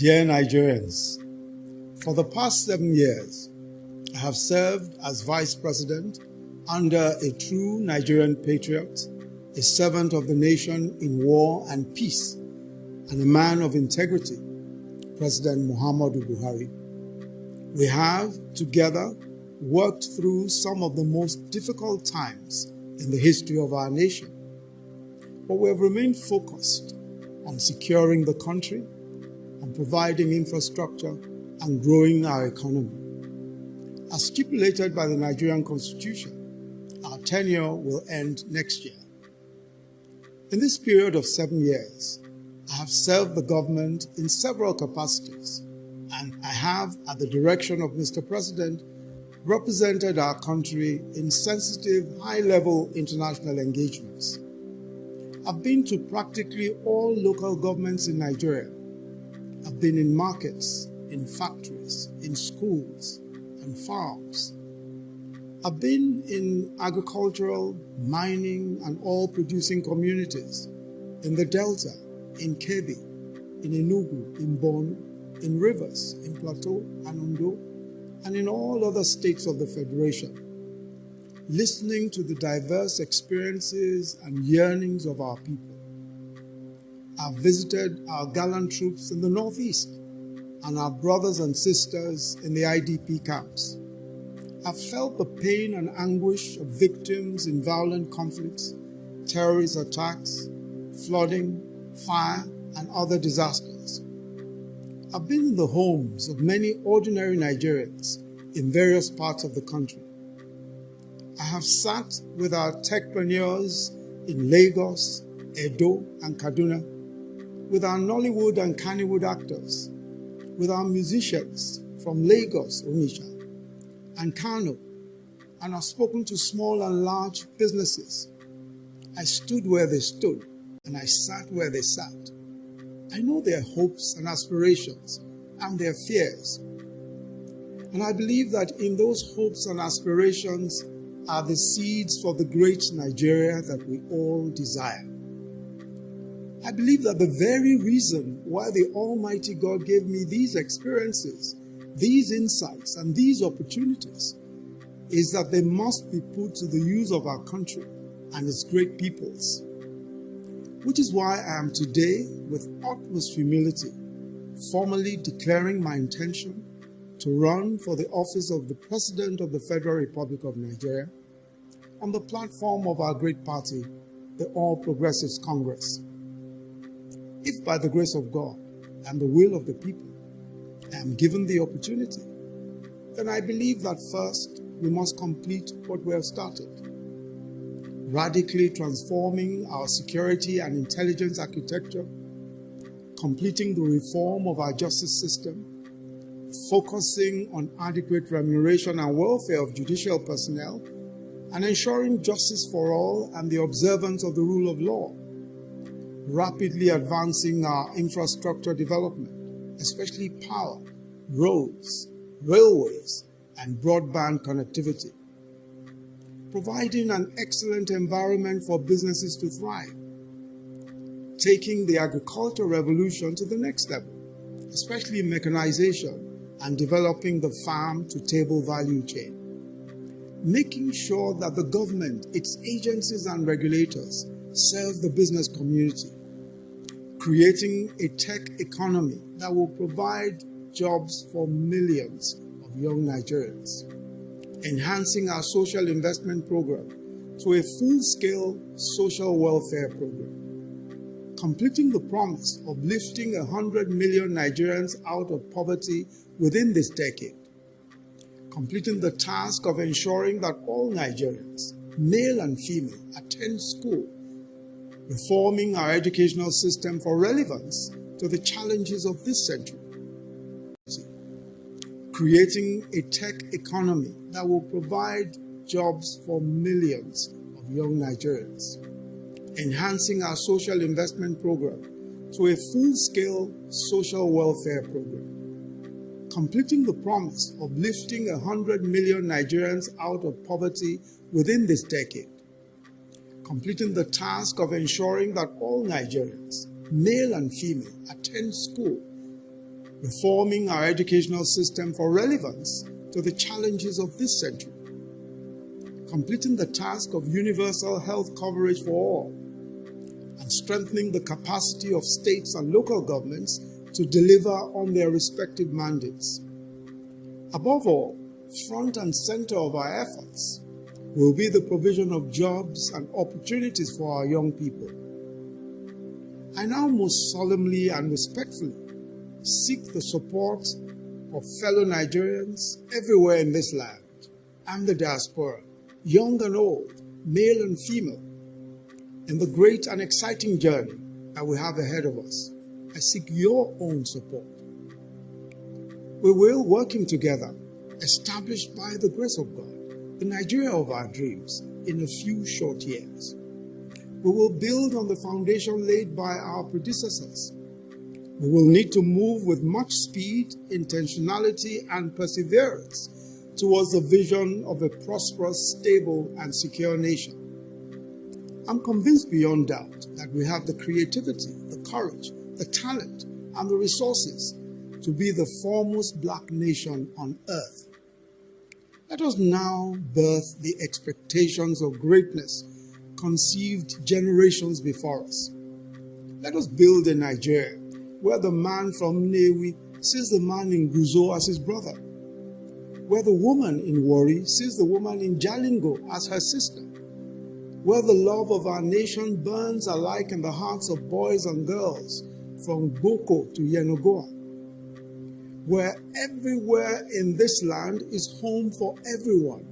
Dear Nigerians, for the past 7 years, I have served as Vice President under a true Nigerian patriot, a servant of the nation in war and peace, and a man of integrity, President Muhammadu Buhari. We have, together, worked through some of the most difficult times in the history of our nation, but we have remained focused on securing the country, on providing infrastructure, and growing our economy. As stipulated by the Nigerian Constitution, our tenure will end next year. In this period of 7 years, I have served the government in several capacities, and I have, at the direction of Mr. President, represented our country in sensitive, high-level international engagements. I've been to practically all local governments in Nigeria. I've been in markets, in factories, in schools, and farms. I've been in agricultural, mining, and oil-producing communities, in the Delta, in Kebbi, in Enugu, in Borno, in Rivers, in Plateau and Ondo, and in all other states of the Federation, listening to the diverse experiences and yearnings of our people. I've visited our gallant troops in the Northeast and our brothers and sisters in the IDP camps. I've felt the pain and anguish of victims in violent conflicts, terrorist attacks, flooding, fire, and other disasters. I've been in the homes of many ordinary Nigerians in various parts of the country. I have sat with our techpreneurs in Lagos, Edo, and Kaduna, with our Nollywood and Kannywood actors, with our musicians from Lagos, Onitsha, and Kano, and I've spoken to small and large businesses. I stood where they stood, and I sat where they sat. I know their hopes and aspirations and their fears. And I believe that in those hopes and aspirations are the seeds for the great Nigeria that we all desire. I believe that the very reason why the Almighty God gave me these experiences, these insights, and these opportunities is that they must be put to the use of our country and its great peoples. Which is why I am today, with utmost humility, formally declaring my intention to run for the office of the President of the Federal Republic of Nigeria on the platform of our great party, the All Progressives Congress. If by the grace of God and the will of the people, I am given the opportunity, then I believe that first we must complete what we have started. Radically transforming our security and intelligence architecture, completing the reform of our justice system, focusing on adequate remuneration and welfare of judicial personnel, and ensuring justice for all and the observance of the rule of law, rapidly advancing our infrastructure development, especially power, roads, railways, and broadband connectivity, providing an excellent environment for businesses to thrive, taking the agricultural revolution to the next level, especially mechanization and developing the farm-to-table value chain, making sure that the government, its agencies and regulators serve the business community, creating a tech economy that will provide jobs for millions of young Nigerians, enhancing our social investment program to a full-scale social welfare program, completing the promise of lifting 100 million Nigerians out of poverty within this decade, completing the task of ensuring that all Nigerians, male and female, attend school, reforming our educational system for relevance to the challenges of this century, creating a tech economy that will provide jobs for millions of young Nigerians, enhancing our social investment program to a full-scale social welfare program, completing the promise of lifting 100 million Nigerians out of poverty within this decade, completing the task of ensuring that all Nigerians, male and female, attend school, reforming our educational system for relevance to the challenges of this century, completing the task of universal health coverage for all, and strengthening the capacity of states and local governments to deliver on their respective mandates. Above all, front and center of our efforts will be the provision of jobs and opportunities for our young people. I now most solemnly and respectfully seek the support of fellow Nigerians everywhere in this land and the diaspora, young and old, male and female, in the great and exciting journey that we have ahead of us. I seek your own support. We will, working together, establish by the grace of God the Nigeria of our dreams in a few short years. We will build on the foundation laid by our predecessors. We will need to move with much speed, intentionality, and perseverance towards the vision of a prosperous, stable, and secure nation. I'm convinced beyond doubt that we have the creativity, the courage, the talent, and the resources to be the foremost black nation on earth. Let us now birth the expectations of greatness conceived generations before us. Let us build a Nigeria where the man from Nnewi sees the man in Guzo as his brother, where the woman in Warri sees the woman in Jalingo as her sister, where the love of our nation burns alike in the hearts of boys and girls from Boko to Yenagoa, where everywhere in this land is home for everyone,